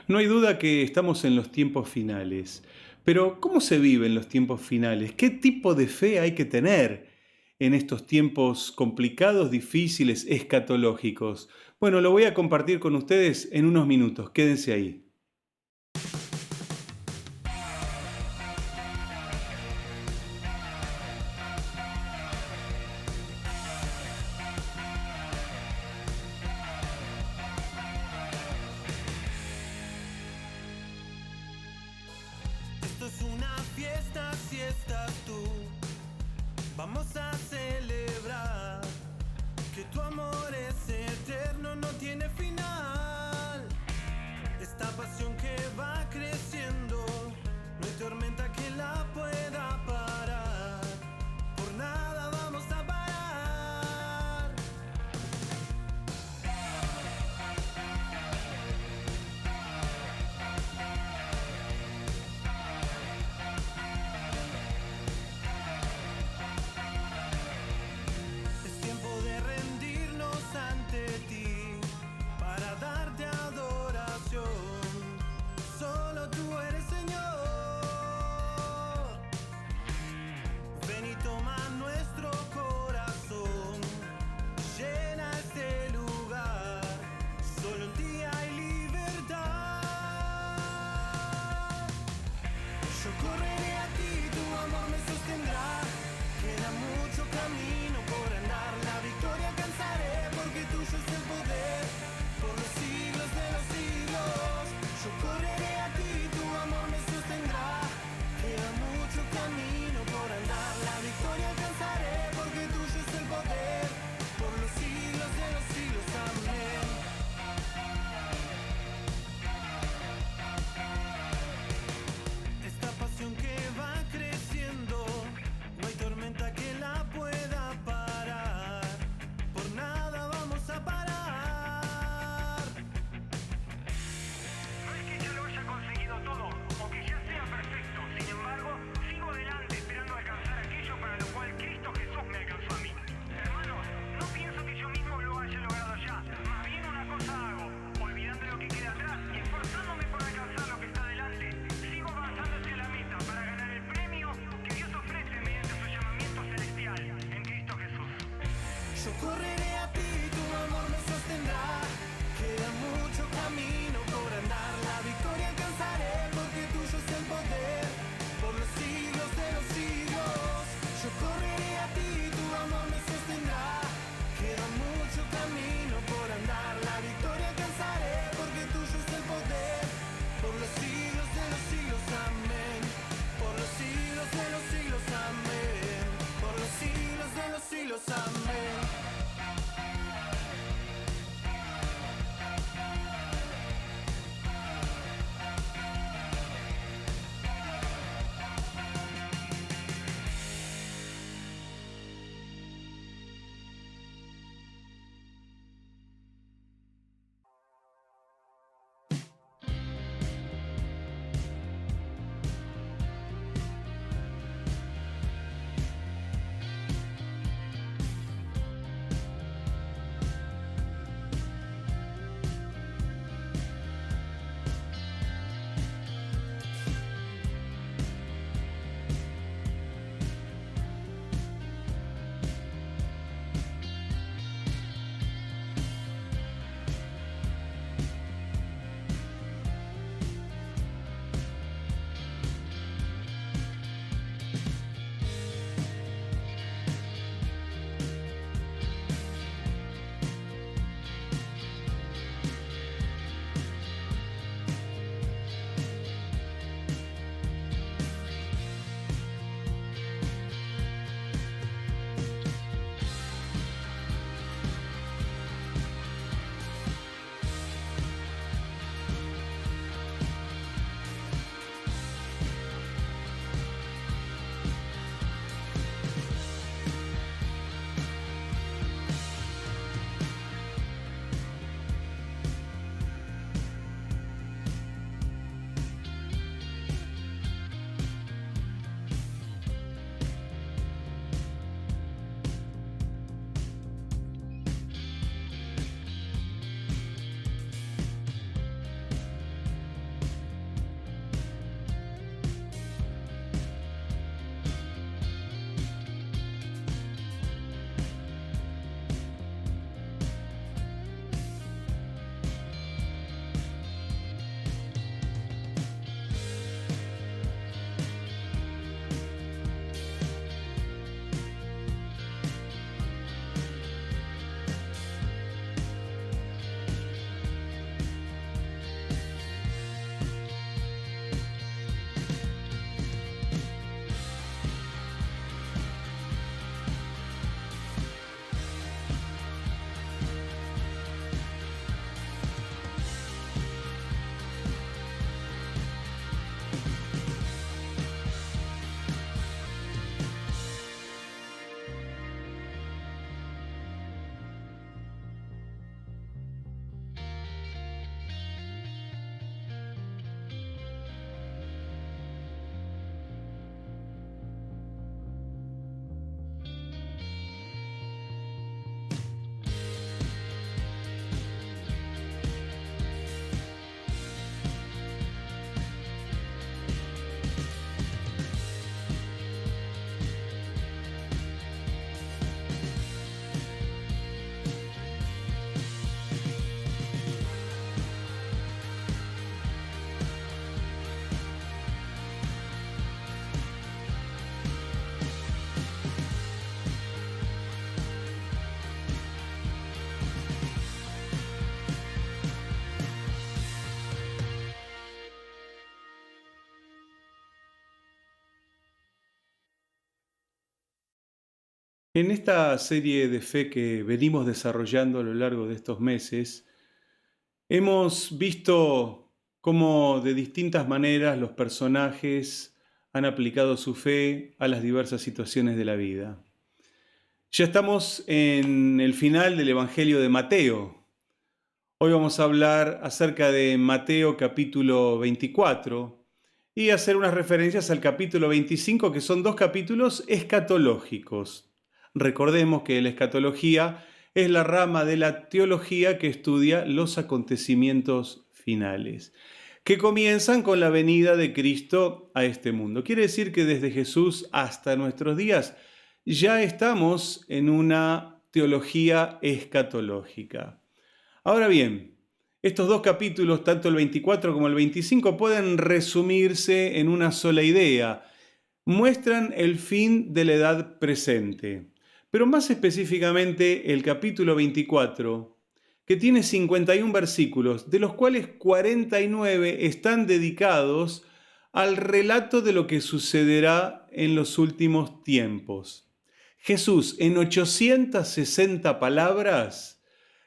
No hay duda que estamos en los tiempos finales, pero ¿cómo se vive en los tiempos finales? ¿Qué tipo de fe hay que tener en estos tiempos complicados, difíciles, escatológicos? Bueno, lo voy a compartir con ustedes en unos minutos. Quédense ahí. Esto es una fiesta si estás tú. Vamos a celebrar que tu amor es eterno, no tiene final. Esta pasión que va creciendo, no hay tormenta que la pueda parar. Por nada vamos a parar. Es tiempo de rendirnos ante ti, para dar En esta serie de fe que venimos desarrollando a lo largo de estos meses, hemos visto cómo de distintas maneras los personajes han aplicado su fe a las diversas situaciones de la vida. Ya estamos en el final del Evangelio de Mateo. Hoy vamos a hablar acerca de Mateo capítulo 24 y hacer unas referencias al capítulo 25, que son dos capítulos escatológicos. Recordemos que la escatología es la rama de la teología que estudia los acontecimientos finales, que comienzan con la venida de Cristo a este mundo. Quiere decir que desde Jesús hasta nuestros días ya estamos en una teología escatológica. Ahora bien, estos dos capítulos, tanto el 24 como el 25, pueden resumirse en una sola idea. Muestran el fin de la edad presente. Pero más específicamente el capítulo 24, que tiene 51 versículos, de los cuales 49 están dedicados al relato de lo que sucederá en los últimos tiempos. Jesús, en 860 palabras,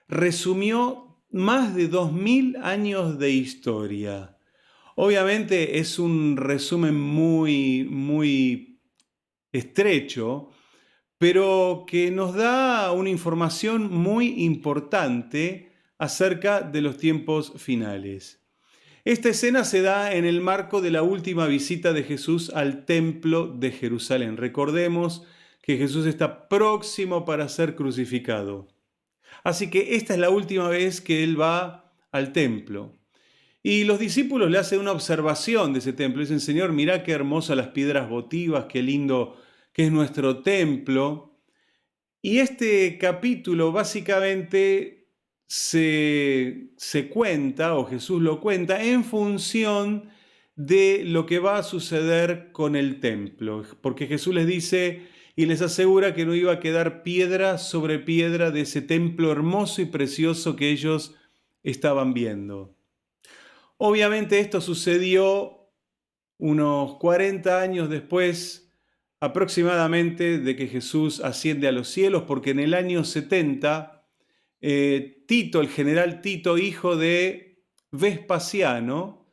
resumió más de 2000 años de historia. Obviamente es un resumen muy estrecho, pero que nos da una información muy importante acerca de los tiempos finales. Esta escena se da en el marco de la última visita de Jesús al templo de Jerusalén. Recordemos que Jesús está próximo para ser crucificado. Así que esta es la última vez que él va al templo. Y los discípulos le hacen una observación de ese templo. Dicen, Señor, mirá qué hermosas las piedras votivas, qué lindo que es nuestro templo. Y este capítulo básicamente se cuenta, o Jesús lo cuenta, en función de lo que va a suceder con el templo. Porque Jesús les dice y les asegura que no iba a quedar piedra sobre piedra de ese templo hermoso y precioso que ellos estaban viendo. Obviamente esto sucedió unos 40 años después aproximadamente de que Jesús asciende a los cielos, porque en el año 70, Tito, el general Tito, hijo de Vespasiano,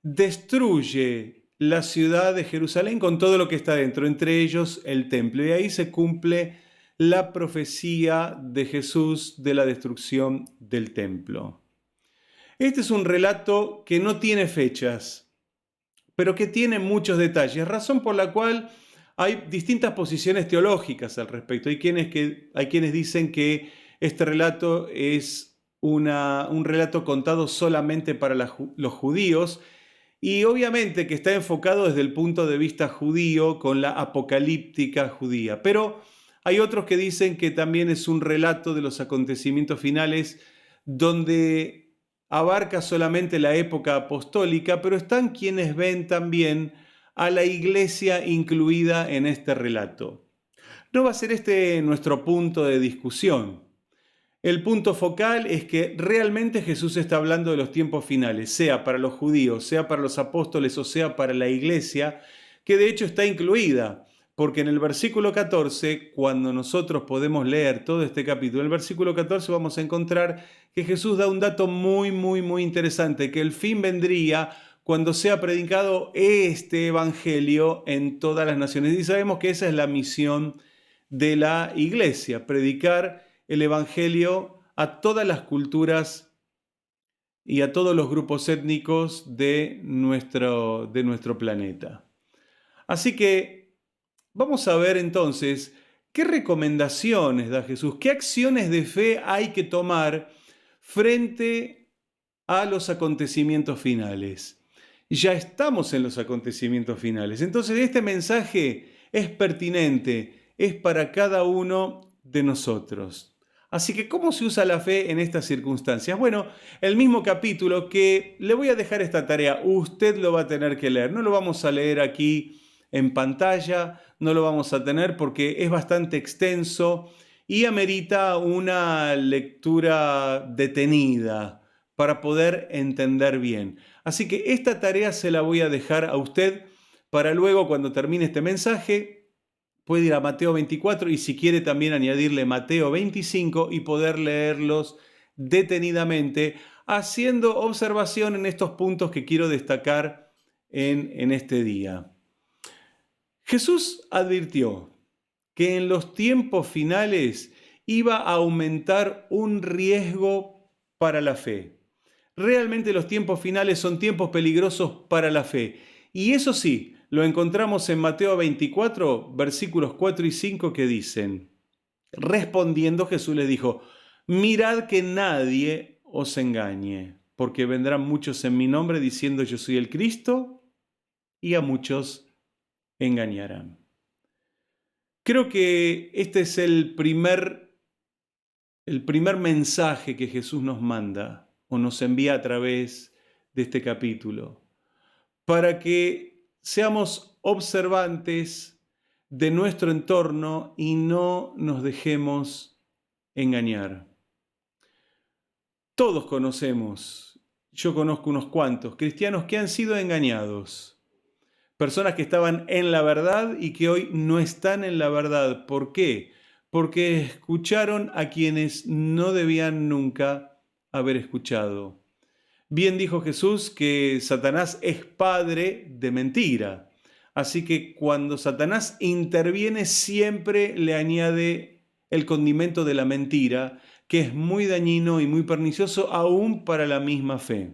destruye la ciudad de Jerusalén con todo lo que está dentro, entre ellos el templo. Y ahí se cumple la profecía de Jesús de la destrucción del templo. Este es un relato que no tiene fechas, pero que tiene muchos detalles, razón por la cual hay distintas posiciones teológicas al respecto. Hay quienes dicen que este relato es un relato contado solamente para los judíos, y obviamente que está enfocado desde el punto de vista judío con la apocalíptica judía. Pero hay otros que dicen que también es un relato de los acontecimientos finales donde abarca solamente la época apostólica, pero están quienes ven también a la iglesia incluida en este relato. No va a ser este nuestro punto de discusión. El punto focal es que realmente Jesús está hablando de los tiempos finales, sea para los judíos, sea para los apóstoles o sea para la iglesia, que de hecho está incluida, porque en el versículo 14, cuando nosotros podemos leer todo este capítulo, en el versículo 14 vamos a encontrar que Jesús da un dato muy interesante, que el fin vendría cuando sea predicado este evangelio en todas las naciones. Y sabemos que esa es la misión de la iglesia, predicar el evangelio a todas las culturas y a todos los grupos étnicos de nuestro planeta. Así que vamos a ver entonces qué recomendaciones da Jesús, qué acciones de fe hay que tomar frente a los acontecimientos finales. Ya estamos en los acontecimientos finales, entonces este mensaje es pertinente, es para cada uno de nosotros. Así que, ¿cómo se usa la fe en estas circunstancias? Bueno, el mismo capítulo que le voy a dejar esta tarea, usted lo va a tener que leer, no lo vamos a leer aquí en pantalla, no lo vamos a tener porque es bastante extenso y amerita una lectura detenida para poder entender bien. Así que esta tarea se la voy a dejar a usted para luego, cuando termine este mensaje, puede ir a Mateo 24 y si quiere también añadirle Mateo 25 y poder leerlos detenidamente, haciendo observación en estos puntos que quiero destacar en este día. Jesús advirtió que en los tiempos finales iba a aumentar un riesgo para la fe. Realmente los tiempos finales son tiempos peligrosos para la fe. Y eso sí, lo encontramos en Mateo 24, versículos 4 y 5 que dicen, respondiendo Jesús les dijo, mirad que nadie os engañe, porque vendrán muchos en mi nombre diciendo yo soy el Cristo, y a muchos engañarán. Creo que este es el primer mensaje que Jesús nos manda o nos envía a través de este capítulo, para que seamos observantes de nuestro entorno y no nos dejemos engañar. Todos conocemos, yo conozco unos cuantos, cristianos que han sido engañados. Personas que estaban en la verdad y que hoy no están en la verdad. ¿Por qué? Porque escucharon a quienes no debían nunca haber escuchado. Bien dijo Jesús que Satanás es padre de mentira. Así que cuando Satanás interviene siempre le añade el condimento de la mentira, que es muy dañino y muy pernicioso aún para la misma fe.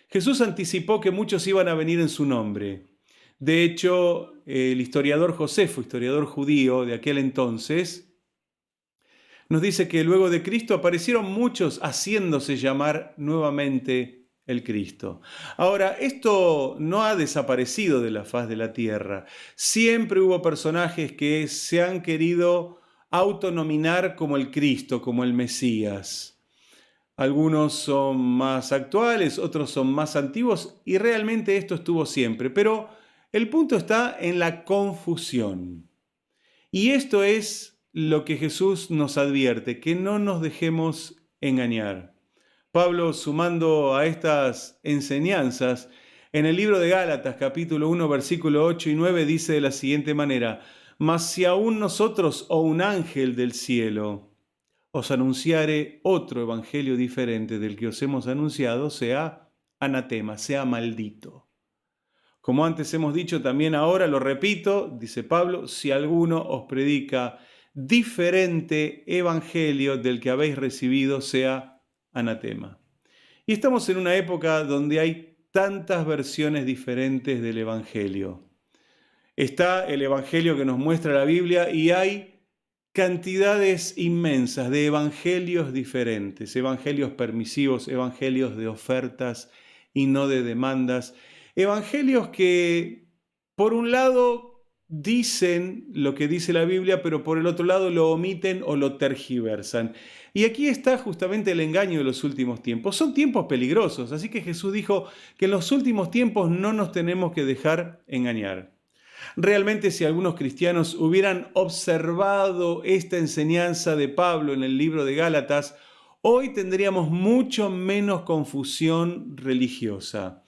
Jesús anticipó que muchos iban a venir en su nombre. De hecho, el historiador Josefo, historiador judío de aquel entonces, nos dice que luego de Cristo aparecieron muchos haciéndose llamar nuevamente el Cristo. Ahora, esto no ha desaparecido de la faz de la tierra. Siempre hubo personajes que se han querido autonominar como el Cristo, como el Mesías. Algunos son más actuales, otros son más antiguos y realmente esto estuvo siempre. Pero el punto está en la confusión. Y esto es lo que Jesús nos advierte, que no nos dejemos engañar. Pablo, sumando a estas enseñanzas, en el libro de Gálatas, capítulo 1, versículo 8 y 9, dice de la siguiente manera, mas si aún nosotros o un ángel del cielo os anunciare otro evangelio diferente del que os hemos anunciado, sea anatema, sea maldito. Como antes hemos dicho, también ahora lo repito, dice Pablo, si alguno os predica diferente evangelio del que habéis recibido, sea anatema. Y estamos en una época donde hay tantas versiones diferentes del evangelio. Está el evangelio que nos muestra la Biblia y hay cantidades inmensas de evangelios diferentes, evangelios permisivos, evangelios de ofertas y no de demandas, evangelios que por un lado dicen lo que dice la Biblia, pero por el otro lado lo omiten o lo tergiversan. Y aquí está justamente el engaño de los últimos tiempos. Son tiempos peligrosos, así que Jesús dijo que en los últimos tiempos no nos tenemos que dejar engañar. Realmente, si algunos cristianos hubieran observado esta enseñanza de Pablo en el libro de Gálatas, hoy tendríamos mucho menos confusión religiosa.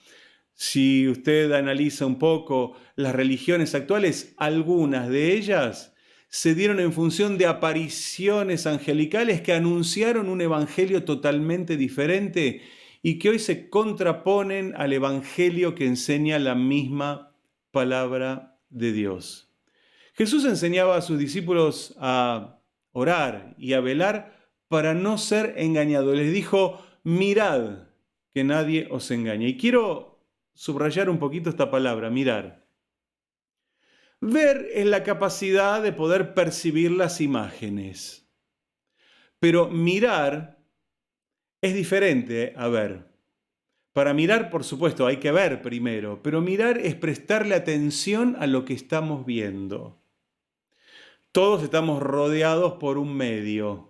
Si usted analiza un poco las religiones actuales, algunas de ellas se dieron en función de apariciones angelicales que anunciaron un evangelio totalmente diferente y que hoy se contraponen al evangelio que enseña la misma palabra de Dios. Jesús enseñaba a sus discípulos a orar y a velar para no ser engañados. Les dijo, mirad que nadie os engañe. Y quiero subrayar un poquito esta palabra, mirar. Ver es la capacidad de poder percibir las imágenes. Pero mirar es diferente a ver. Para mirar, por supuesto, hay que ver primero, pero mirar es prestarle atención a lo que estamos viendo. Todos estamos rodeados por un medio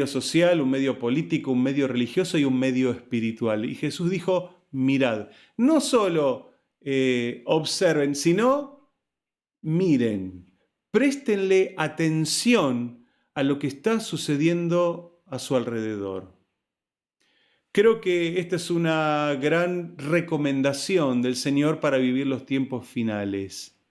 social, un medio político, un medio religioso y un medio espiritual. Y Jesús dijo, mirad, no solo observen, sino miren, préstenle atención a lo que está sucediendo a su alrededor. Creo que esta es una gran recomendación del Señor para vivir los tiempos finales.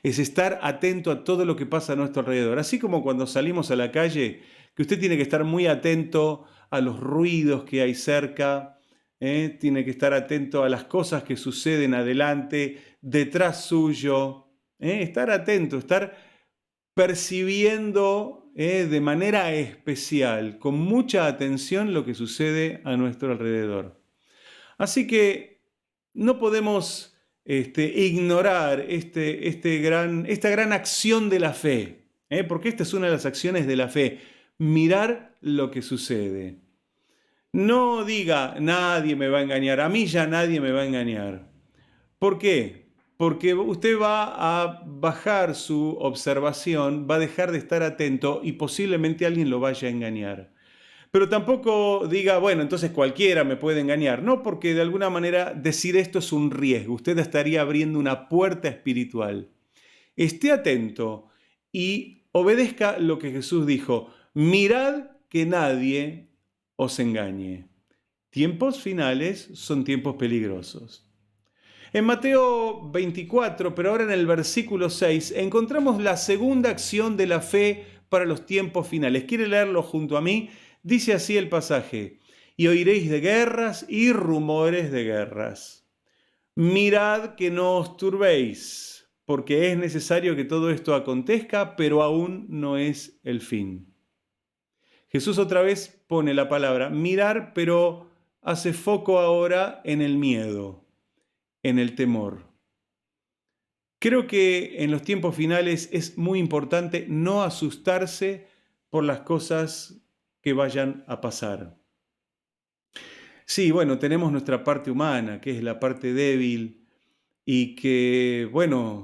Es estar atento a todo lo que pasa a nuestro alrededor. Así como cuando salimos a la calle, que usted tiene que estar muy atento a los ruidos que hay cerca, tiene que estar atento a las cosas que suceden adelante, detrás suyo, estar atento, estar percibiendo de manera especial, con mucha atención, lo que sucede a nuestro alrededor. Así que no podemos ignorar esta gran acción de la fe, porque esta es una de las acciones de la fe, mirar lo que sucede. No diga, nadie me va a engañar, a mí ya nadie me va a engañar. ¿Por qué? Porque usted va a bajar su observación, va a dejar de estar atento y posiblemente alguien lo vaya a engañar. Pero tampoco diga, bueno, entonces cualquiera me puede engañar. No, porque de alguna manera decir esto es un riesgo. Usted estaría abriendo una puerta espiritual. Esté atento y obedezca lo que Jesús dijo. Mirad que nadie os engañe. Tiempos finales son tiempos peligrosos. En Mateo 24, pero ahora en el versículo 6, encontramos la segunda acción de la fe para los tiempos finales. ¿Quiere leerlo junto a mí? Dice así el pasaje: y oiréis de guerras y rumores de guerras. Mirad que no os turbéis, porque es necesario que todo esto acontezca, pero aún no es el fin. Jesús otra vez pone la palabra mirar, pero hace foco ahora en el miedo, en el temor. Creo que en los tiempos finales es muy importante no asustarse por las cosas que vayan a pasar. Sí, bueno, tenemos nuestra parte humana, que es la parte débil, y que, bueno,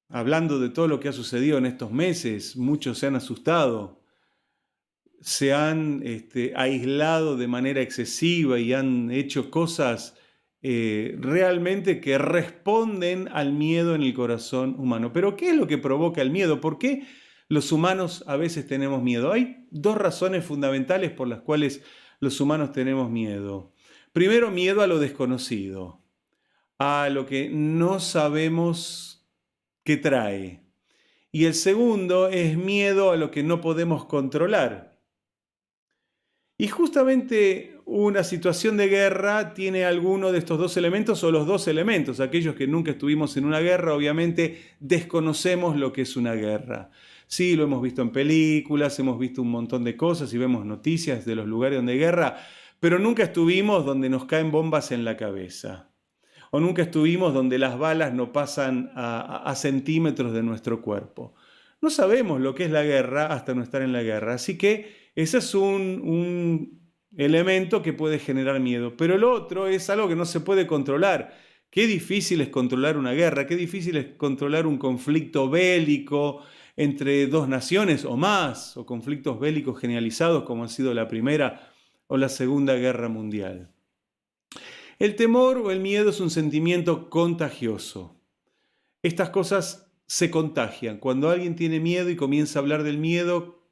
hablando de todo lo que ha sucedido en estos meses, muchos se han asustado, se han aislado de manera excesiva y han hecho cosas realmente que responden al miedo en el corazón humano. Pero ¿qué es lo que provoca el miedo? ¿Por qué los humanos a veces tenemos miedo? Hay dos razones fundamentales por las cuales los humanos tenemos miedo. Primero, miedo a lo desconocido, a lo que no sabemos qué trae. Y el segundo es miedo a lo que no podemos controlar. Y justamente una situación de guerra tiene alguno de estos dos elementos o los dos elementos. Aquellos que nunca estuvimos en una guerra, obviamente desconocemos lo que es una guerra. Sí, lo hemos visto en películas, hemos visto un montón de cosas y vemos noticias de los lugares donde hay guerra, pero nunca estuvimos donde nos caen bombas en la cabeza. O nunca estuvimos donde las balas no pasan a centímetros de nuestro cuerpo. No sabemos lo que es la guerra hasta no estar en la guerra. Así que ese es un elemento que puede generar miedo. Pero el otro es algo que no se puede controlar. Qué difícil es controlar una guerra, qué difícil es controlar un conflicto bélico entre dos naciones o más, o conflictos bélicos generalizados como ha sido la Primera o la Segunda Guerra Mundial. El temor o el miedo es un sentimiento contagioso. Estas cosas se contagian. Cuando alguien tiene miedo y comienza a hablar del miedo,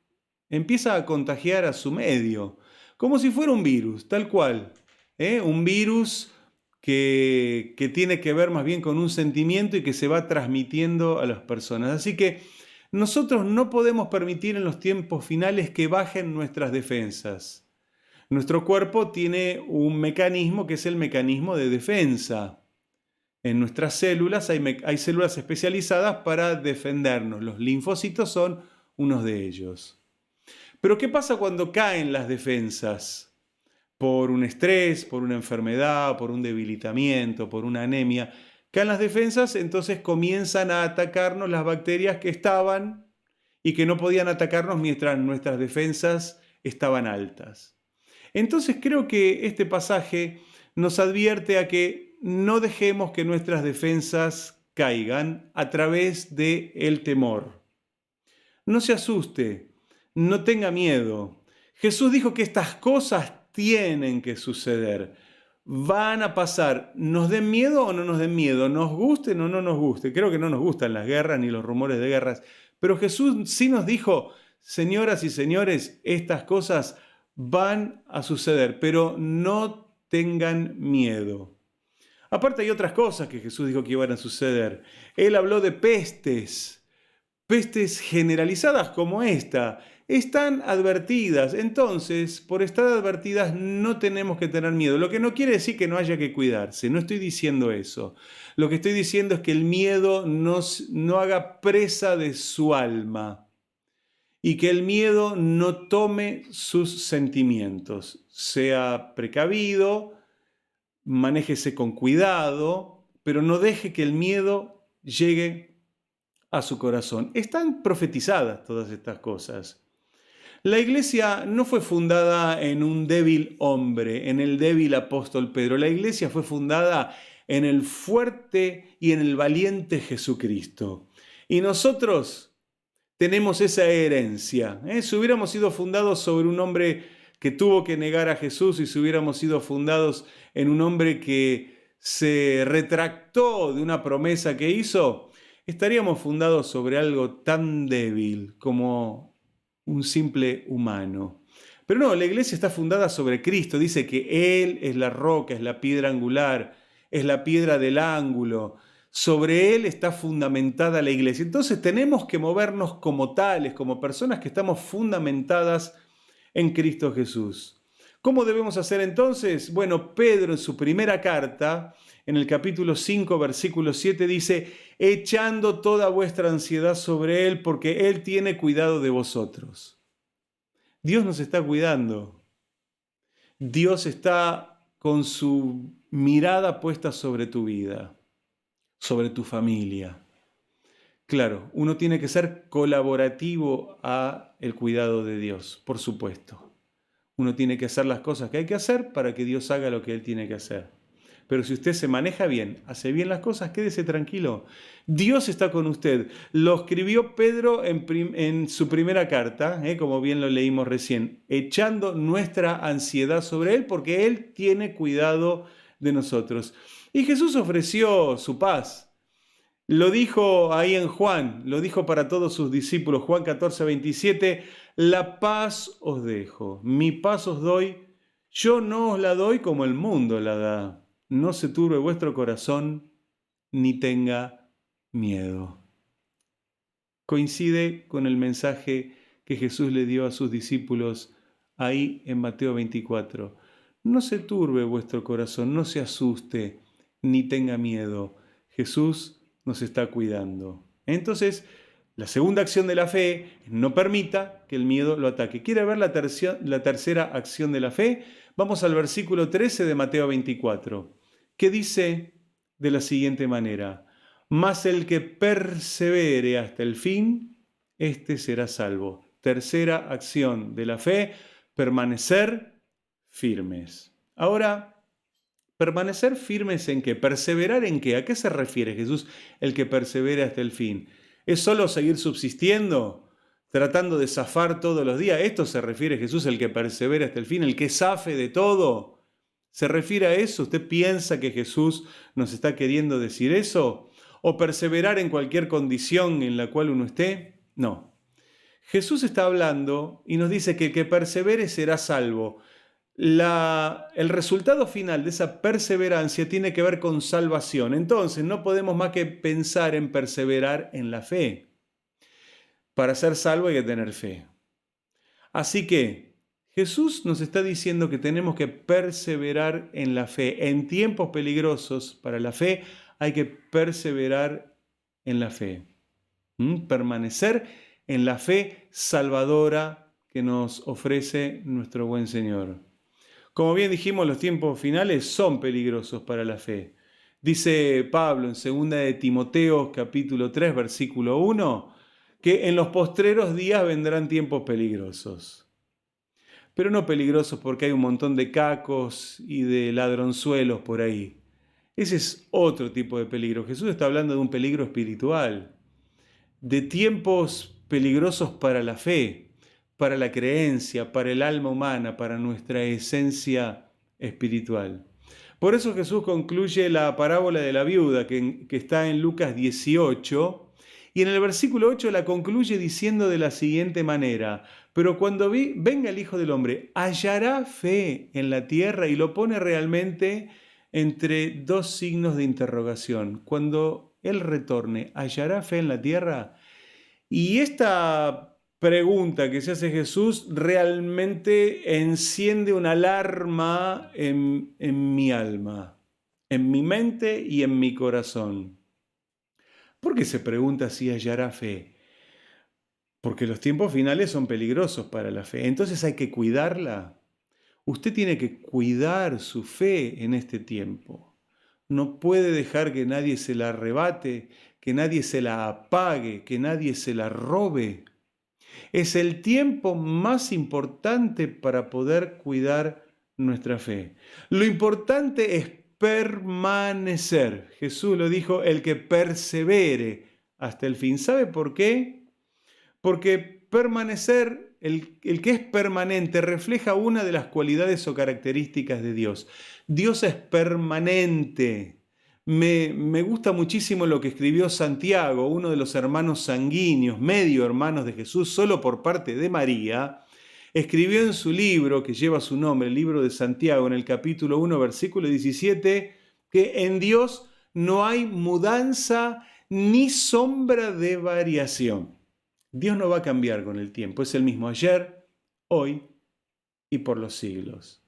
empieza a contagiar a su medio, como si fuera un virus, tal cual. Un virus que tiene que ver más bien con un sentimiento y que se va transmitiendo a las personas. Así que nosotros no podemos permitir en los tiempos finales que bajen nuestras defensas. Nuestro cuerpo tiene un mecanismo que es el mecanismo de defensa. En nuestras células hay células especializadas para defendernos. Los linfocitos son unos de ellos. Pero ¿qué pasa cuando caen las defensas? Por un estrés, por una enfermedad, por un debilitamiento, por una anemia. Caen las defensas, entonces comienzan a atacarnos las bacterias que estaban y que no podían atacarnos mientras nuestras defensas estaban altas. Entonces creo que este pasaje nos advierte a que no dejemos que nuestras defensas caigan a través del temor. No se asuste, no tenga miedo. Jesús dijo que estas cosas tienen que suceder, van a pasar. ¿Nos den miedo o no nos den miedo? ¿Nos gusten o no nos guste? Creo que no nos gustan las guerras ni los rumores de guerras, pero Jesús sí nos dijo, señoras y señores, estas cosas van a suceder, pero no tengan miedo. Aparte hay otras cosas que Jesús dijo que iban a suceder. Él habló de pestes, pestes generalizadas como esta. Están advertidas, entonces, por estar advertidas no tenemos que tener miedo. Lo que no quiere decir que no haya que cuidarse, no estoy diciendo eso. Lo que estoy diciendo es que el miedo no haga presa de su alma y que el miedo no tome sus sentimientos. Sea precavido, manéjese con cuidado, pero no deje que el miedo llegue a su corazón. Están profetizadas todas estas cosas. La iglesia no fue fundada en un débil hombre, en el débil apóstol Pedro. La iglesia fue fundada en el fuerte y en el valiente Jesucristo. Y nosotros tenemos esa herencia. Si hubiéramos sido fundados sobre un hombre que tuvo que negar a Jesús y si hubiéramos sido fundados en un hombre que se retractó de una promesa que hizo, estaríamos fundados sobre algo tan débil como un simple humano. Pero no, la iglesia está fundada sobre Cristo. Dice que Él es la roca, es la piedra angular, es la piedra del ángulo. Sobre Él está fundamentada la iglesia. Entonces tenemos que movernos como tales, como personas que estamos fundamentadas en Cristo Jesús. ¿Cómo debemos hacer entonces? Bueno, Pedro en su primera carta, en el capítulo 5, versículo 7, dice: echando toda vuestra ansiedad sobre Él, porque Él tiene cuidado de vosotros. Dios nos está cuidando. Dios está con su mirada puesta sobre tu vida, sobre tu familia. Claro, uno tiene que ser colaborativo a el cuidado de Dios, por supuesto. Uno tiene que hacer las cosas que hay que hacer para que Dios haga lo que Él tiene que hacer. Pero si usted se maneja bien, hace bien las cosas, quédese tranquilo. Dios está con usted. Lo escribió Pedro en su primera carta, como bien lo leímos recién, echando nuestra ansiedad sobre Él porque Él tiene cuidado de nosotros. Y Jesús ofreció su paz. Lo dijo ahí en Juan, lo dijo para todos sus discípulos, Juan 14, 27, la paz os dejo, mi paz os doy, yo no os la doy como el mundo la da. No se turbe vuestro corazón, ni tenga miedo. Coincide con el mensaje que Jesús le dio a sus discípulos ahí en Mateo 24. No se turbe vuestro corazón, no se asuste, ni tenga miedo. Jesús nos está cuidando. Entonces, la segunda acción de la fe, no permita que el miedo lo ataque. ¿Quiere ver la tercera acción de la fe? Vamos al versículo 13 de Mateo 24, que dice de la siguiente manera: mas el que persevere hasta el fin, éste será salvo. Tercera acción de la fe, permanecer firmes. Ahora, ¿permanecer firmes en qué? ¿Perseverar en qué? ¿A qué se refiere Jesús el que persevere hasta el fin? ¿Es solo seguir subsistiendo, tratando de zafar todos los días? ¿Esto se refiere Jesús el que persevera hasta el fin, el que zafe de todo? ¿Se refiere a eso? ¿Usted piensa que Jesús nos está queriendo decir eso? ¿O perseverar en cualquier condición en la cual uno esté? No. Jesús está hablando y nos dice que el que persevere será salvo. El resultado final de esa perseverancia tiene que ver con salvación. Entonces, no podemos más que pensar en perseverar en la fe. Para ser salvo hay que tener fe. Así que Jesús nos está diciendo que tenemos que perseverar en la fe. En tiempos peligrosos para la fe hay que perseverar en la fe. Permanecer en la fe salvadora que nos ofrece nuestro buen Señor. Como bien dijimos, los tiempos finales son peligrosos para la fe. Dice Pablo en 2 de Timoteo capítulo 3 versículo 1 que en los postreros días vendrán tiempos peligrosos. Pero no peligrosos porque hay un montón de cacos y de ladronzuelos por ahí. Ese es otro tipo de peligro. Jesús está hablando de un peligro espiritual, de tiempos peligrosos para la fe, para la creencia, para el alma humana, para nuestra esencia espiritual. Por eso Jesús concluye la parábola de la viuda que está en Lucas 18 y en el versículo 8 la concluye diciendo de la siguiente manera: pero cuando venga el Hijo del Hombre, ¿hallará fe en la tierra? Y lo pone realmente entre dos signos de interrogación. Cuando Él retorne, ¿hallará fe en la tierra? Y esta pregunta que se hace Jesús realmente enciende una alarma en mi alma, en mi mente y en mi corazón. ¿Por qué se pregunta si hallará fe? Porque los tiempos finales son peligrosos para la fe. Entonces hay que cuidarla. Usted tiene que cuidar su fe en este tiempo. No puede dejar que nadie se la arrebate, que nadie se la apague, que nadie se la robe. Es el tiempo más importante para poder cuidar nuestra fe. Lo importante es permanecer. Jesús lo dijo, el que persevere hasta el fin. ¿Sabe por qué? Porque permanecer, el que es permanente, refleja una de las cualidades o características de Dios. Dios es permanente. Me gusta muchísimo lo que escribió Santiago, uno de los hermanos sanguíneos, medio hermanos de Jesús, solo por parte de María. Escribió en su libro, que lleva su nombre, el libro de Santiago, en el capítulo 1, versículo 17, que en Dios no hay mudanza ni sombra de variación. Dios no va a cambiar con el tiempo, es el mismo ayer, hoy y por los siglos.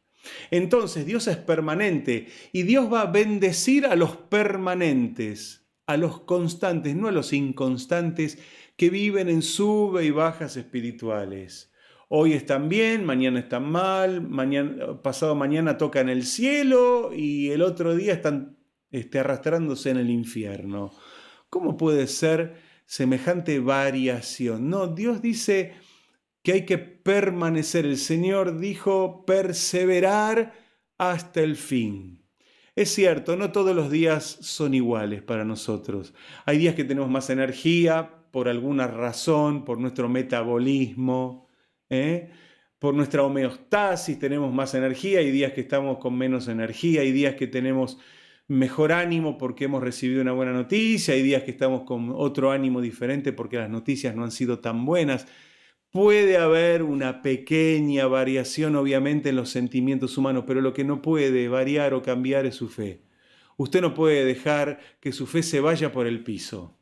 Entonces Dios es permanente y Dios va a bendecir a los permanentes, a los constantes, no a los inconstantes que viven en sube y bajas espirituales. Hoy están bien, mañana están mal, pasado mañana tocan el cielo y el otro día están arrastrándose en el infierno. ¿Cómo puede ser semejante variación? No, Dios dice que hay que permanecer. El Señor dijo perseverar hasta el fin. Es cierto, no todos los días son iguales para nosotros. Hay días que tenemos más energía por alguna razón, por nuestro metabolismo, por nuestra homeostasis tenemos más energía, hay días que estamos con menos energía, hay días que tenemos mejor ánimo porque hemos recibido una buena noticia, hay días que estamos con otro ánimo diferente porque las noticias no han sido tan buenas. Puede haber una pequeña variación, obviamente, en los sentimientos humanos, pero lo que no puede variar o cambiar es su fe. Usted no puede dejar que su fe se vaya por el piso.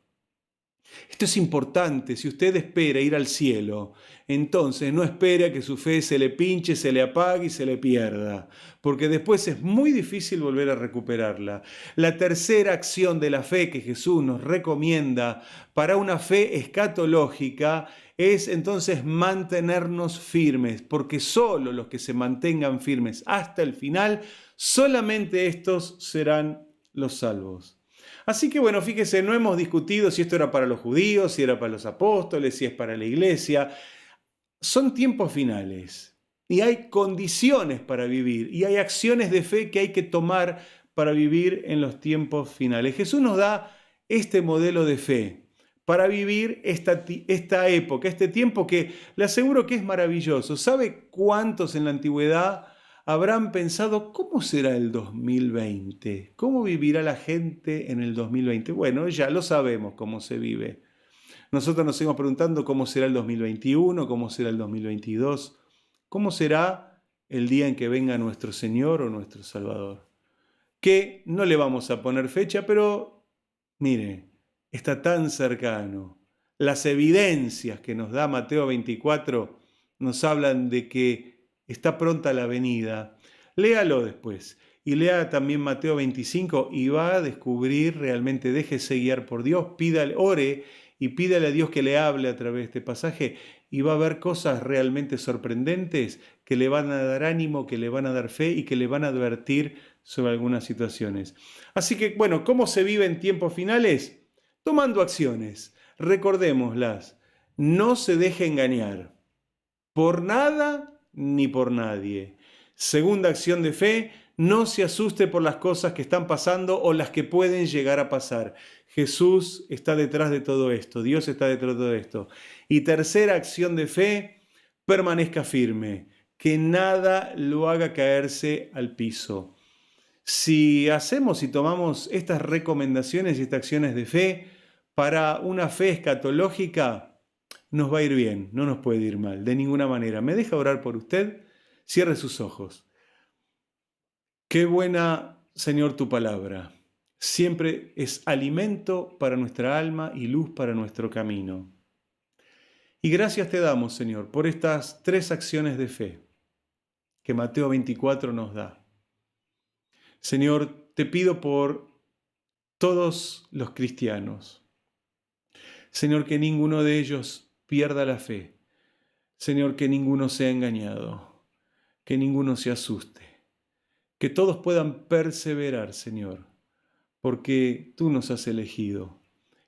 Esto es importante. Si usted espera ir al cielo, entonces no espere a que su fe se le pinche, se le apague y se le pierda, porque después es muy difícil volver a recuperarla. La tercera acción de la fe que Jesús nos recomienda para una fe escatológica es entonces mantenernos firmes, porque solo los que se mantengan firmes hasta el final, solamente estos serán los salvos. Así que bueno, fíjese, no hemos discutido si esto era para los judíos, si era para los apóstoles, si es para la iglesia. Son tiempos finales y hay condiciones para vivir y hay acciones de fe que hay que tomar para vivir en los tiempos finales. Jesús nos da este modelo de fe para vivir esta época, este tiempo que le aseguro que es maravilloso. ¿Sabe cuántos en la antigüedad habrán pensado cómo será el 2020? ¿Cómo vivirá la gente en el 2020? Bueno, ya lo sabemos cómo se vive. Nosotros nos seguimos preguntando cómo será el 2021, cómo será el 2022, cómo será el día en que venga nuestro Señor o nuestro Salvador. Que no le vamos a poner fecha, pero mire, está tan cercano. Las evidencias que nos da Mateo 24 nos hablan de que está pronta la venida. Léalo después y lea también Mateo 25 y va a descubrir realmente, déjese guiar por Dios, pídale, ore y pídale a Dios que le hable a través de este pasaje y va a ver cosas realmente sorprendentes que le van a dar ánimo, que le van a dar fe y que le van a advertir sobre algunas situaciones. Así que, bueno, ¿cómo se vive en tiempos finales? Tomando acciones. Recordémoslas. No se deje engañar por nada ni por nadie. Segunda acción de fe, no se asuste por las cosas que están pasando o las que pueden llegar a pasar. Jesús está detrás de todo esto, Dios está detrás de todo esto. Y tercera acción de fe, permanezca firme, que nada lo haga caerse al piso. Si hacemos y tomamos estas recomendaciones y estas acciones de fe para una fe escatológica, nos va a ir bien, no nos puede ir mal, de ninguna manera. ¿Me deja orar por usted? Cierre sus ojos. Qué buena Señor, tu palabra. Siempre es alimento para nuestra alma y luz para nuestro camino. Y gracias te damos, Señor, por estas 3 acciones de fe que Mateo 24 nos da. Señor, te pido por todos los cristianos. Señor, que ninguno de ellos pierda la fe. Señor, que ninguno sea engañado, que ninguno se asuste. Que todos puedan perseverar, Señor, porque tú nos has elegido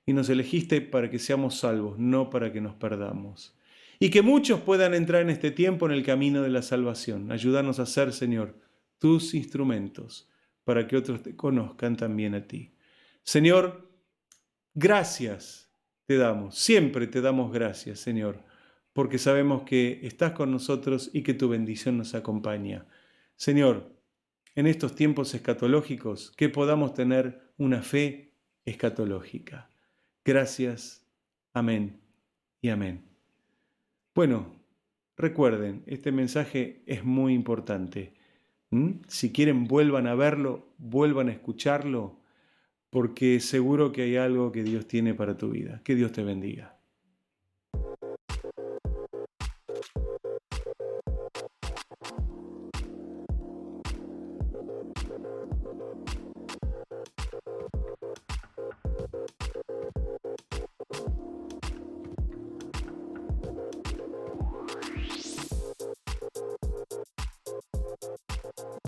y nos elegiste para que seamos salvos, no para que nos perdamos. Y que muchos puedan entrar en este tiempo en el camino de la salvación. Ayúdanos a ser, Señor, tus instrumentos para que otros te conozcan también a ti. Señor, gracias te damos, siempre te damos gracias, Señor, porque sabemos que estás con nosotros y que tu bendición nos acompaña. Señor, en estos tiempos escatológicos, que podamos tener una fe escatológica. Gracias. Amén y amén. Bueno, recuerden, este mensaje es muy importante. Si quieren, vuelvan a verlo, vuelvan a escucharlo, porque seguro que hay algo que Dios tiene para tu vida. Que Dios te bendiga.